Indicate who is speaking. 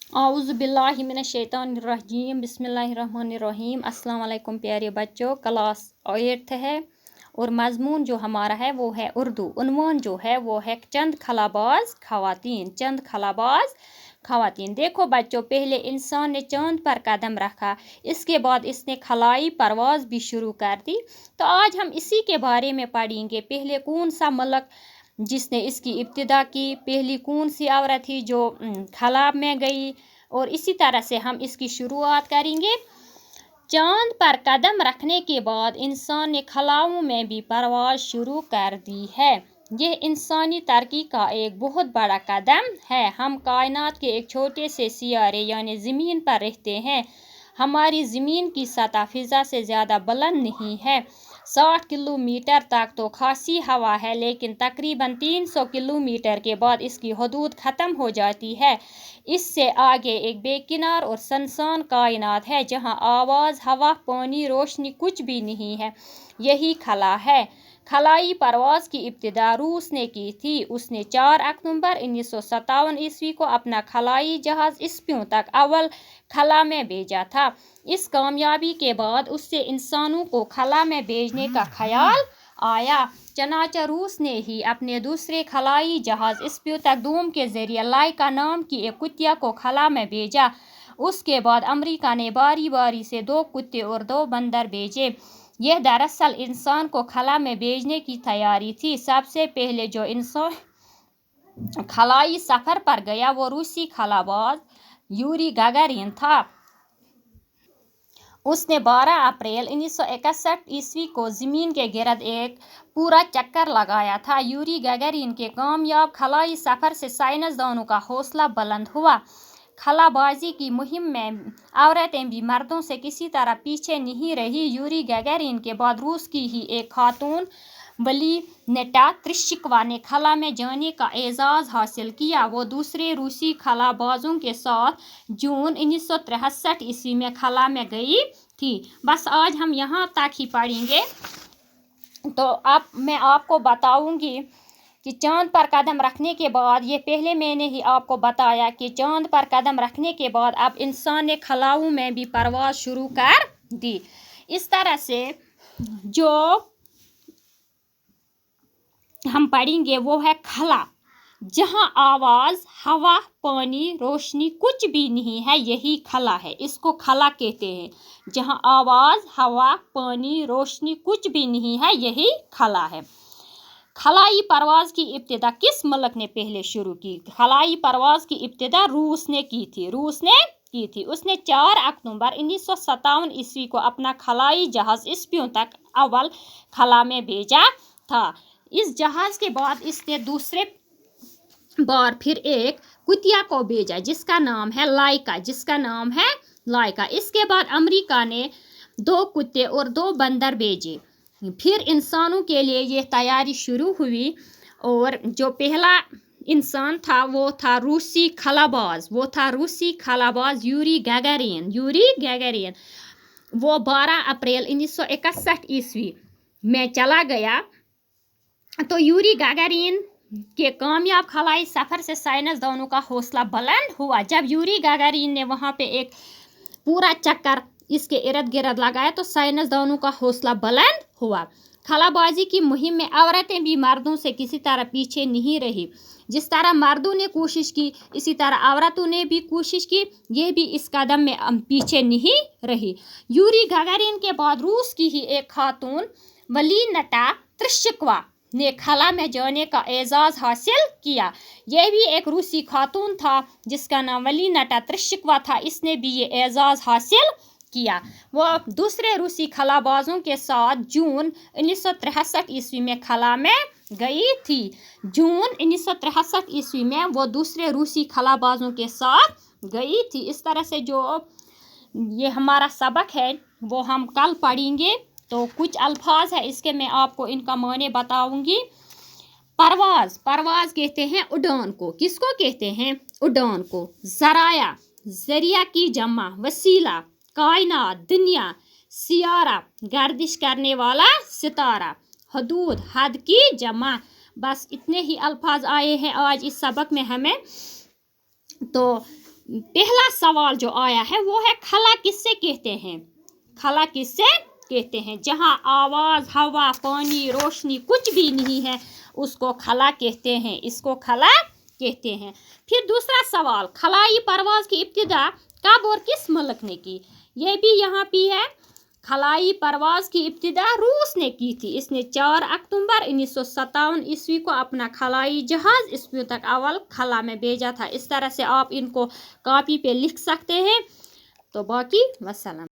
Speaker 1: औज़ु बिल्लाहि मिनश शैतानिर रजीम बिस्मिल्लाहिर्रहमानिर्रहीम। अस्सलाम वालेकुम प्यारे बच्चों, क्लास 8th है और मज़मून जो हमारा है वो है उर्दू। उन्वान जो है वो है चंद खलाबाज ख़वातीन। चंद खलाबाज ख़वातीन। देखो बच्चों, पहले इंसान ने चांद पर कदम रखा, इसके बाद इसने खलाई परवाज़ भी शुरू कर दी। तो आज हम इसी के बारे में पढ़ेंगे। पहले कौन सा मुल्क जिसने इसकी इब्तिदा की, पहली कौन सी औरत थी जो खला में गई, और इसी तरह से हम इसकी शुरुआत करेंगे। चांद पर कदम रखने के बाद इंसान ने खलाओं में भी परवाज़ शुरू कर दी है। यह इंसानी तरक्की का एक बहुत बड़ा कदम है। हम कायनात के एक छोटे से सियारे यानी ज़मीन पर रहते हैं। हमारी ज़मीन की सतह फ़िज़ा से ज़्यादा बुलंद नहीं है। 60 किलोमीटर तक तो खासी हवा है, लेकिन तकरीबन 300 किलोमीटर के बाद इसकी हदूद ख़त्म हो जाती है। इससे आगे एक बेकिनार और सुनसान कायनात है, जहाँ आवाज़, हवा, पानी, रोशनी कुछ भी नहीं है। यही खला है। खलाई परवाज़ की इब्तिदा रूस ने की थी। उसने 4 अक्टूबर 1957 ईस्वी को अपना खलाई जहाज़ स्पियों तक अव्वल खला में भेजा था। इस कामयाबी के बाद उससे इंसानों को खला में भेजने का ख्याल आया। चनाचा रूस ने ही अपने दूसरे खलाई जहाज़ स्पुतनिक के ज़रिए लाइका नाम की एक कुतिया को खला में भेजा। उसके बाद अमेरिका ने बारी बारी से 2 कुत्ते और 2 बंदर भेजे। यह दरअसल इंसान को खला में भेजने की तैयारी थी। सबसे पहले जो इंसान खलाई सफ़र पर गया वो रूसी खलाबाज यूरी गागारिन था। उसने 12 अप्रैल 1961 ईस्वी को ज़मीन के गिर्द एक पूरा चक्कर लगाया था। यूरी गागारिन के कामयाब खलाई सफ़र से साइंसदानों का हौसला बुलंद हुआ। खलाबाजी की मुहिम में औरतें भी मर्दों से किसी तरह पीछे नहीं रही। यूरी गागारिन के बाद रूस की ही एक खातून वलीनेटा त्रिश्चिकवा ने खला में जाने का एजाज़ हासिल किया। वो दूसरे रूसी खलाबाजों के साथ जून 1963 ईस्वी में खला में गई थी। बस आज हम यहाँ तक ही पढ़ेंगे। तो अब मैं आपको बताऊंगी कि चांद पर कदम रखने के बाद, ये पहले मैंने ही आपको बताया कि चांद पर कदम रखने के बाद अब इंसान ने खलाओं में भी परवाज़ शुरू कर दी। इस तरह से जो हम पढ़ेंगे वो है खला, जहाँ आवाज़, हवा, पानी, रोशनी कुछ भी नहीं है, यही खला है। इसको खला कहते हैं। जहाँ आवाज़, हवा, पानी, रोशनी कुछ भी नहीं है, यही खला है। खलाई परवाज़ की इब्तिदा किस मुल्क ने पहले शुरू की? खलाई परवाज़ की इब्तिदा रूस ने की थी। उसने 4 अक्टूबर 1957 ईस्वी को अपना खलाई जहाज़ स्पियों तक अव्वल खला में भेजा था। इस जहाज़ के बाद इसने दूसरे बार फिर एक कुतिया को भेजा जिसका नाम है लाइका। इसके बाद अमेरिका ने 2 कुत्ते और 2 बंदर भेजे। फिर इंसानों के लिए यह तैयारी शुरू हुई, और जो पहला इंसान था वो था रूसी खलाबाज यूरी गैगारिन। वो 12 अप्रैल 1961 ईस्वी में चला गया। तो यूरी गागारिन के कामयाब खलाई सफ़र से साइंसदानों का हौसला बुलंद हुआ। जब यूरी गागारिन ने वहाँ पे एक पूरा चक्कर इसके इर्द गिर्द लगाया तो साइंसदानों का हौसला बुलंद हुआ। खलाबाजी की मुहिम में औरतें भी मर्दों से किसी तरह पीछे नहीं रही। जिस तरह मर्दों ने कोशिश की, इसी तरह औरतों ने भी कोशिश की। ये भी इस कदम में पीछे नहीं रही। यूरी गागारिन के बाद रूस की ही एक खातून वलीनेटा त्रिश्चिकवा ने खला में जाने का एजाज़ हासिल किया। यह भी एक रूसी खातून था जिसका नाम वलीनेटा त्रिश्चिकवा था। इसने भी ये एजाज़ हासिल किया। वो दूसरे रूसी खलाबाजों के साथ जून 1963 ईस्वी में खला में गई थी। जून 1963 ईस्वी में वो दूसरे रूसी खलाबाजों के साथ गई थी। इस तरह से जो ये हमारा सबक है वो हम कल पढ़ेंगे। तो कुछ अल्फाज है इसके, मैं आपको इनका माने बताऊंगी। परवाज़ कहते हैं उड़ान को। किसको कहते हैं? उड़ान को। ज़रिया की जमा, वसीला, कायनात, दुनिया, सियारा, गर्दिश करने वाला सितारा, हदूद, हद की जमा। बस इतने ही अल्फाज आए हैं आज इस सबक में हमें। तो पहला सवाल जो आया है वो है खला किससे कहते हैं? खला किससे कहते हैं? जहाँ आवाज़, हवा, पानी, रोशनी कुछ भी नहीं है उसको खला कहते हैं, इसको खला कहते हैं। फिर दूसरा सवाल, खलाई परवाज़ की इब्तिदा कब और किस मुल्क ने की? ये भी यहाँ पे है। खलाई परवाज़ की इब्तिदा रूस ने की थी। इसने 4 अक्टूबर 1957 ईस्वी को अपना खलाई जहाज़ स्पुतनिक अव्वल खला में भेजा था। इस तरह से आप इनको कॉपी पे लिख सकते हैं। तो बाकी वस्सलाम।